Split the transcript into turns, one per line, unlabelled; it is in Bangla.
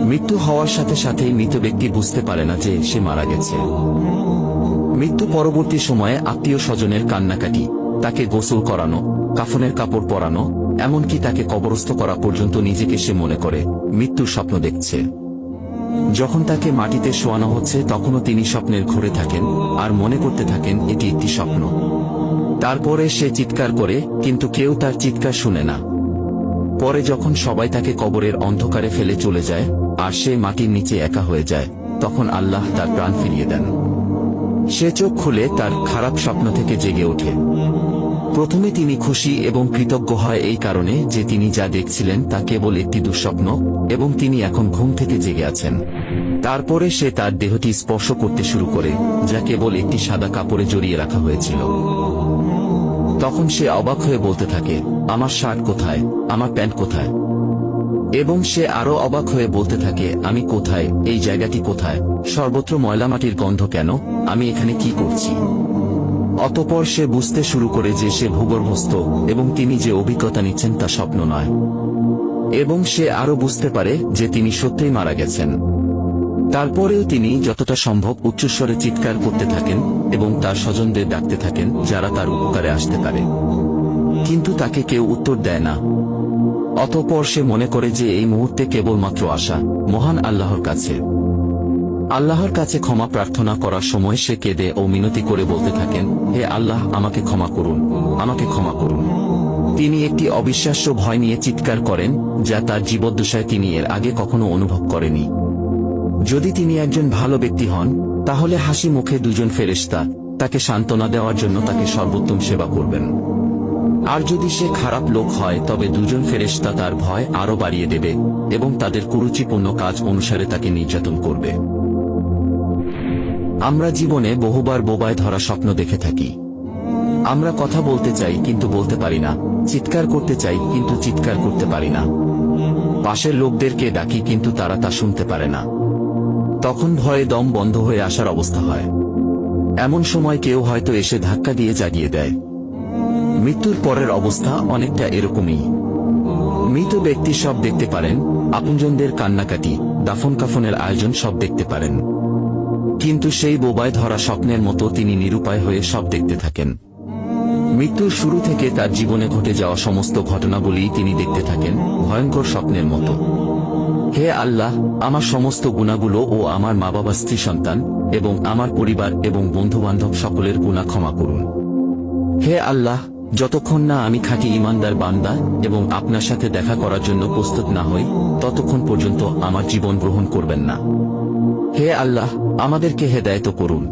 মৃত্যু হওয়ার সাথে সাথেই মৃত ব্যক্তি বুঝতে পারে না যে সে মারা গেছে। মৃত্যু পরবর্তী সময়ে আত্মীয় স্বজনের কান্নাকাটি, তাকে গোসল করানো, কাফনের কাপড় পরানো, এমনকি তাকে কবরস্থ করা পর্যন্ত নিজেকে সে মনে করে মৃত্যুর স্বপ্ন দেখছে। যখন তাকে মাটিতে শোয়ানো হচ্ছে তখনও তিনি স্বপ্নের ঘোরে থাকেন আর মনে করতে থাকেন এটি একটি স্বপ্ন। তারপরে সে চিৎকার করে, কিন্তু কেউ তার চিৎকার শুনে না। পরে যখন সবাই তাকে কবরের অন্ধকারে ফেলে চলে যায় আর সে মাটির নিচে একা হয়ে যায়, তখন আল্লাহ তার প্রাণ ফিরিয়ে দেন। সে চোখ খুলে তার খারাপ স্বপ্ন থেকে জেগে ওঠে। প্রথমে তিনি খুশি এবং কৃতজ্ঞ হয় এই কারণে যে তিনি যা দেখছিলেন তা কেবল একটি দুঃস্বপ্ন এবং তিনি এখন ঘুম থেকে জেগে আছেন। তারপরে সে তার দেহটি স্পর্শ করতে শুরু করে, যা কেবল একটি সাদা কাপড়ে জড়িয়ে রাখা হয়েছিল। তখন সে অবাক হয়ে বলতে থাকে, আমার শার্ট কোথায়, আমার প্যান্ট কোথায়? এবং সে আরো অবাক হয়ে বলতে থাকে, আমি কোথায়, এই জায়গাটি কোথায়, সর্বত্র ময়লা মাটির গন্ধ কেন, আমি এখানে কি করছি? অতঃপর সে বুঝতে শুরু করে যে সে ভূগর্ভস্থ এবং তিনি যে অভিজ্ঞতা নিচ্ছেন তা স্বপ্ন নয়। এবং সে আরো বুঝতে পারে যে তিনি সত্যিই মারা গেছেন। তারপরেও তিনি যতটা সম্ভব উচ্চস্বরে চিৎকার করতে থাকেন এবং তার স্বজনদের ডাকতে থাকেন যারা তার উপকারে আসতে পারে, কিন্তু তাকে কেউ উত্তর দেয় না। অতঃপর সে মনে করে যে এই মুহূর্তে কেবলমাত্র আশা মহান আল্লাহর কাছে। আল্লাহর কাছে ক্ষমা প্রার্থনা করার সময় সে কেঁদে ও মিনতি করে বলতে থাকেন, হে আল্লাহ, আমাকে ক্ষমা করুন, আমাকে ক্ষমা করুন। তিনি একটি অবিশ্বাস্য ভয় নিয়ে চিৎকার করেন যা তার জীবদ্দশায় তিনি এর আগে কখনো অনুভব করেনি। যদি তিনি একজন ভালো ব্যক্তি হন, তাহলে হাসি মুখে দুজন ফেরেশতা তাকে সান্ত্বনা দেওয়ার জন্য তাকে সর্বোত্তম সেবা করবেন। আর যদি সে খারাপ লোক হয় তবে দুজন ফেরেশতা তার ভয় আরো বাড়িয়ে দেবে এবং তাদের কুরুচিপূর্ণ কাজ অনুসারে তাকে নির্যাতন করবে। আমরা জীবনে বহুবার বোবায় ধরা স্বপ্ন দেখে থাকি। আমরা কথা বলতে চাই কিন্তু বলতে পারি না, চিৎকার করতে চাই কিন্তু চিৎকার করতে পারি না, পাশের লোকদেরকে ডাকি কিন্তু তারা তা শুনতে পারে না। তখন ভয়ে দম বন্ধ হয়ে আসার অবস্থা হয়। এমন সময় কেউ হয়তো এসে ধাক্কা দিয়ে জাগিয়ে দেয়। মৃত্যুর পরের অবস্থা অনেকটা এরকমই। মৃত ব্যক্তি সব দেখতে পারেন, আপনজনদের কান্নাকাটি, দাফন কাফনের আয়োজন সব দেখতে পারেন, কিন্তু সেই বোবায় ধরা স্বপ্নের মতো তিনি নিরুপায় হয়ে সব দেখতে থাকেন। মৃত্যুর শুরু থেকে তার জীবনে ঘটে যাওয়া সমস্ত ঘটনাগুলি তিনি দেখতে থাকেন ভয়ঙ্কর স্বপ্নের মতো। হে আল্লাহ, আমার সমস্ত গুনাহগুলো ও আমার মা বাবা, স্ত্রী, সন্তান এবং আমার পরিবার এবং বন্ধুবান্ধব সকলের গুনাহ ক্ষমা করুন। হে আল্লাহ, যতক্ষণ না আমি খাঁটি ঈমানদার বান্দা এবং আপনার সাথে দেখা করার জন্য প্রস্তুত না হই, ততক্ষণ পর্যন্ত আমার জীবন গ্রহণ করবেন না। হে আল্লাহ, আমাদেরকে হেদায়েত করুন।